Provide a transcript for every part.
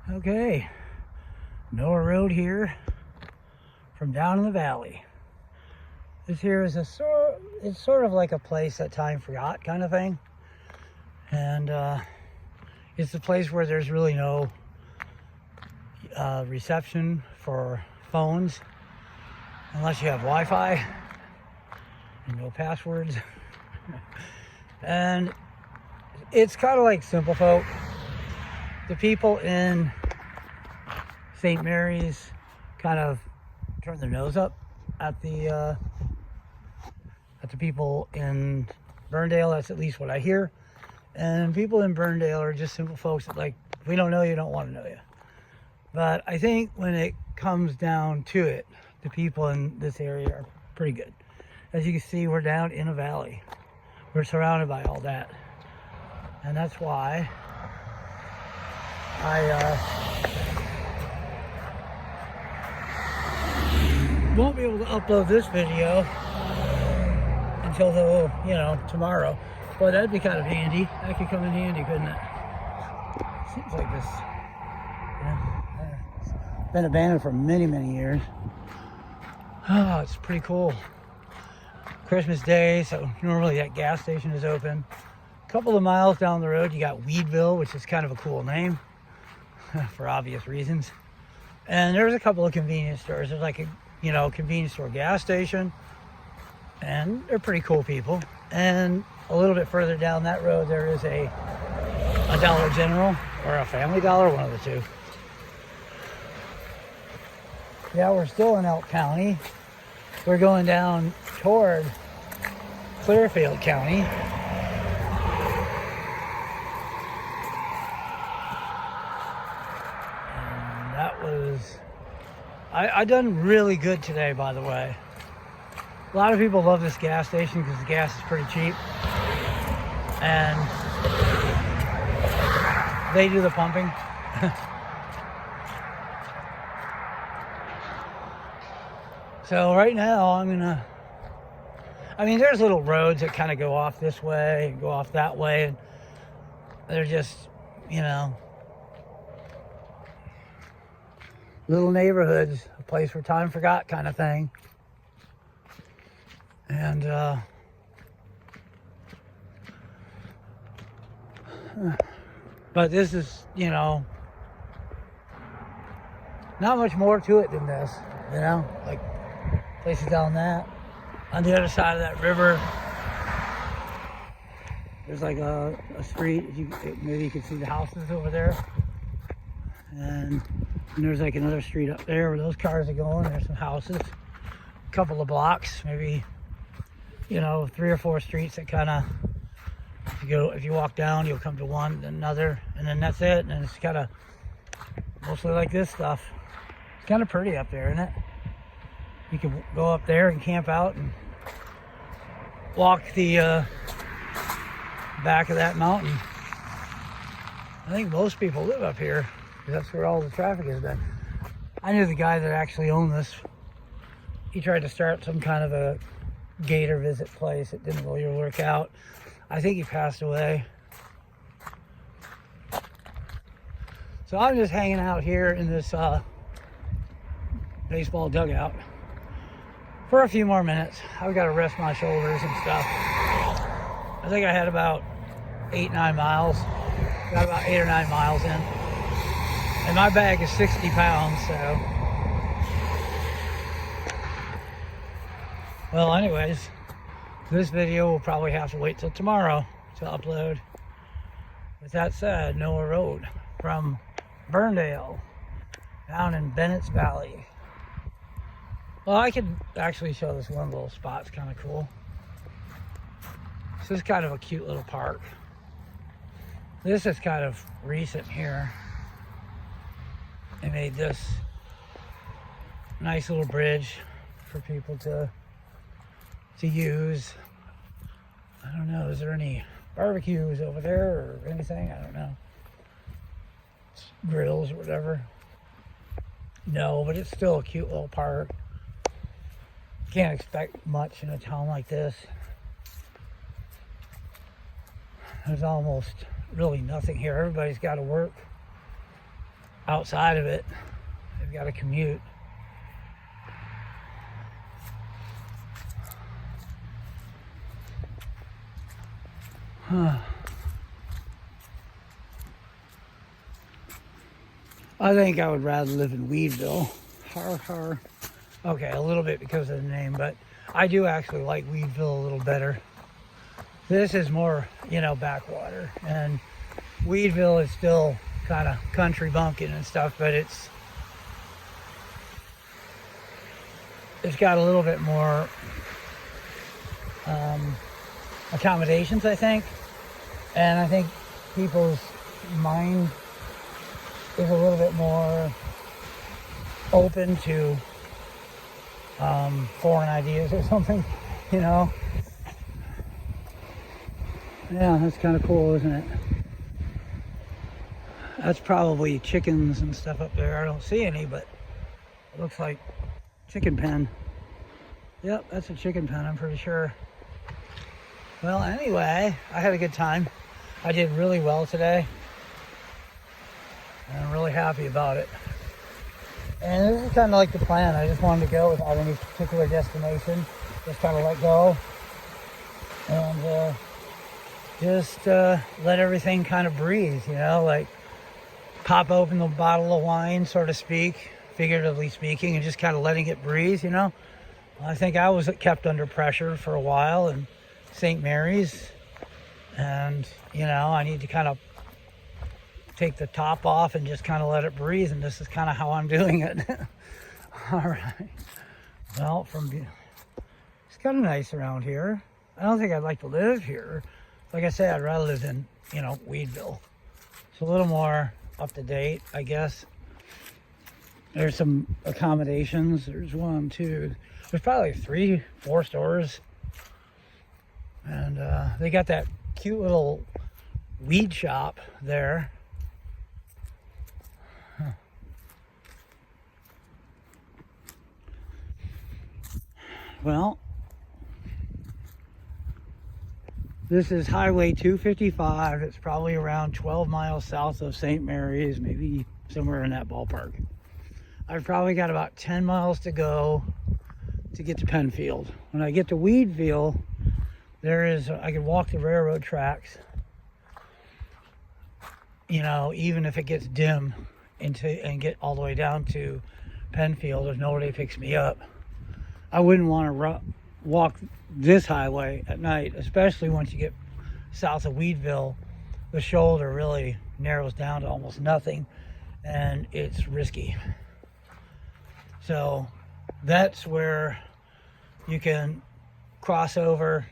Okay, Noah Road here from down in the valley. This here is it's sort of like a place that time forgot kind of thing. And it's a place where there's really no reception for phones unless you have Wi-Fi and no passwords. And it's kind of like simple folk. The people in St. Mary's kind of turn their nose up at the people in Byrnedale. That's at least what I hear. And people in Byrnedale are just simple folks that, like, if we don't know you, don't want to know you. But I think when it comes down to it, the people in this area are pretty good. As you can see, we're down in a valley. We're surrounded by all that. And that's why I won't be able to upload this video until tomorrow. But that'd be kind of handy. That could come in handy, couldn't it? Seems like this, it's been abandoned for many, many years. Oh, it's pretty cool. Christmas Day, so normally that gas station is open. A couple of miles down the road, you got Weedville, which is kind of a cool name for obvious reasons. And there's a couple of convenience stores. There's like a convenience store gas station, and they're pretty cool people. And a little bit further down that road, there is a Dollar General or a Family Dollar, one of the two. Yeah, we're still in Elk County. We're going down toward Clearfield County. And that was... I done really good today, by the way. A lot of people love this gas station because the gas is pretty cheap. And they do the pumping. So right now there's little roads that kind of go off this way and go off that way. And they're just, little neighborhoods, a place where time forgot kind of thing. And but this is, not much more to it than this, like places down that. On the other side of that river, there's like a street. Maybe you can see the houses over there. And there's like another street up there where those cars are going. There's some houses, a couple of blocks, maybe, 3 or 4 streets that kind of, if you walk down, you'll come to one, then another, and then that's it. And it's kind of mostly like this stuff. It's kind of pretty up there, isn't it? You can go up there and camp out and walk the back of that mountain. I think most people live up here because that's where all the traffic has been. I knew the guy that actually owned this. He tried to start some kind of a gator visit place. It didn't really work out. I think he passed away. So I'm just hanging out here in this baseball dugout for a few more minutes. I've got to rest my shoulders and stuff. I think I had about 8-9 miles. Got about 8 or 9 miles in. And my bag is 60 pounds, so. Well, anyways, this video will probably have to wait till tomorrow to upload. With that said, Noah Road from Byrnedale down in Bennett's Valley. Well, I could actually show this one little spot. It's kind of cool. This is kind of a cute little park. This is kind of recent here. They made this nice little bridge for people to use. I don't know, is there any barbecues over there or anything? I don't know. Grills or whatever. No, but it's still a cute little park. Can't expect much in a town like this. There's almost really nothing here. Everybody's got to work. outside of it. They've got to commute. Huh. I think I would rather live in Weedville. Har har. Okay, a little bit because of the name, but I do actually like Weedville a little better. This is more, you know, backwater, and Weedville is still kind of country bumpkin and stuff, but it's got a little bit more accommodations, I think, and I think people's mind is a little bit more open to foreign ideas or something, you know. Yeah, that's kind of cool, isn't it? That's probably chickens and stuff up there. I don't see any, but it looks like chicken pen. Yep, that's a chicken pen, I'm pretty sure. Well, anyway, I had a good time. I did really well today. And I'm really happy about it. And this is kind of like the plan. I just wanted to go without any particular destination. Just kind of let go. And just let everything kind of breathe, you know, like pop open the bottle of wine, so to speak, figuratively speaking, and just kind of letting it breathe, you know. I think I was kept under pressure for a while in St. Mary's, and, you know, I need to kind of take the top off and just kind of let it breathe, and this is kind of how I'm doing it. All right. Well, it's kind of nice around here. I don't think I'd like to live here. Like I said, I'd rather live in, you know, Weedville. It's a little more up to date, I guess. There's some accommodations. There's 1, 2, there's probably 3, 4 stores. And they got that cute little weed shop there. Huh. Well, this is Highway 255. It's probably around 12 miles south of St. Mary's, maybe somewhere in that ballpark. I've probably got about 10 miles to go to get to Penfield. When I get to Weedville, I can walk the railroad tracks, you know, even if it gets dim, and get all the way down to Penfield if nobody picks me up. I wouldn't want to walk this highway at night, especially once you get south of Weedville. The shoulder really narrows down to almost nothing, and it's risky. So that's where you can cross over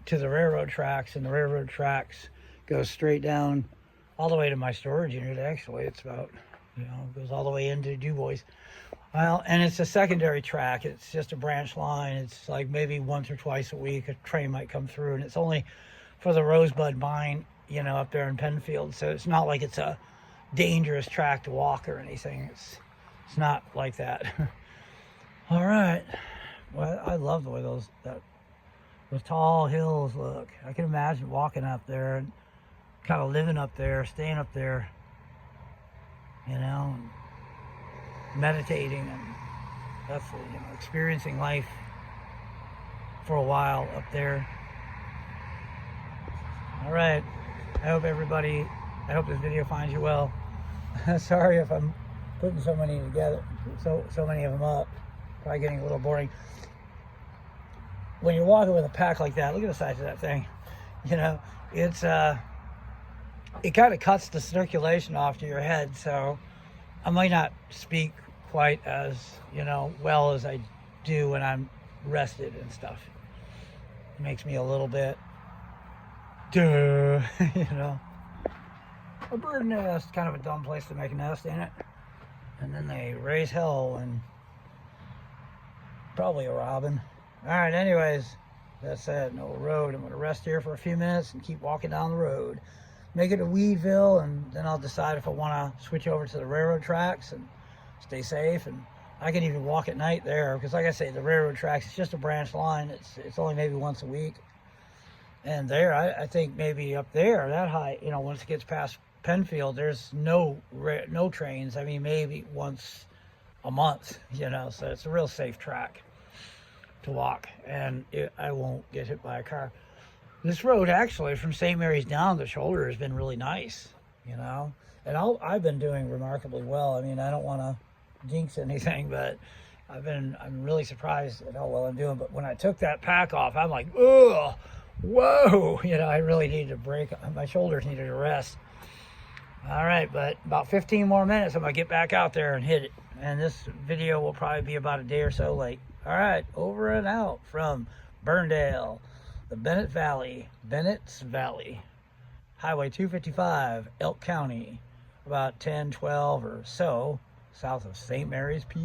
to the railroad tracks, and the railroad tracks go straight down all the way to my storage unit. Actually, it's about, you know, goes all the way into Du Bois. Well, and it's a secondary track. It's just a branch line. It's like maybe once or twice a week a train might come through, and it's only for the Rosebud mine, you know, up there in Penfield. So it's not like it's a dangerous track to walk or anything. It's not like that. All right. Well, I love the way those tall hills look. I can imagine walking up there and kind of living up there, staying up there, you know, and meditating, and that's, you know, experiencing life for a while up there. All right. I hope this video finds you well. Sorry if I'm putting so many together, so many of them up. Probably getting a little boring. When you're walking with a pack like that, look at the size of that thing. You know, it kind of cuts the circulation off to your head, so I might not speak quite as, you know, well as I do when I'm rested and stuff. It makes me a little bit, you know. A bird nest, kind of a dumb place to make a nest in it. And then they raise hell, and probably a robin. All right, anyways, that's it. No road. I'm going to rest here for a few minutes and keep walking down the road. Make it to Weedville, and then I'll decide if I want to switch over to the railroad tracks and stay safe. And I can even walk at night there, because like I say, the railroad tracks, it's just a branch line. It's only maybe once a week. And there, I think maybe up there, that high, you know, once it gets past Penfield, there's no trains. I mean, maybe once a month, you know, so it's a real safe track to walk, and I won't get hit by a car. This road actually from St. Mary's down the shoulder has been really nice, you know, and I've been doing remarkably well. I mean, I don't want to jinx anything, but I'm really surprised at how well I'm doing. But when I took that pack off, I'm like, ugh, whoa, you know, I really needed a break. My shoulders needed a rest. All right, but about 15 more minutes, I'm gonna get back out there and hit it. And this video will probably be about a day or so late. All right, over and out from Byrnedale, the Bennett Valley, Bennett's Valley, Highway 255, Elk County, about 10, 12 or so, south of St. Mary's, PA.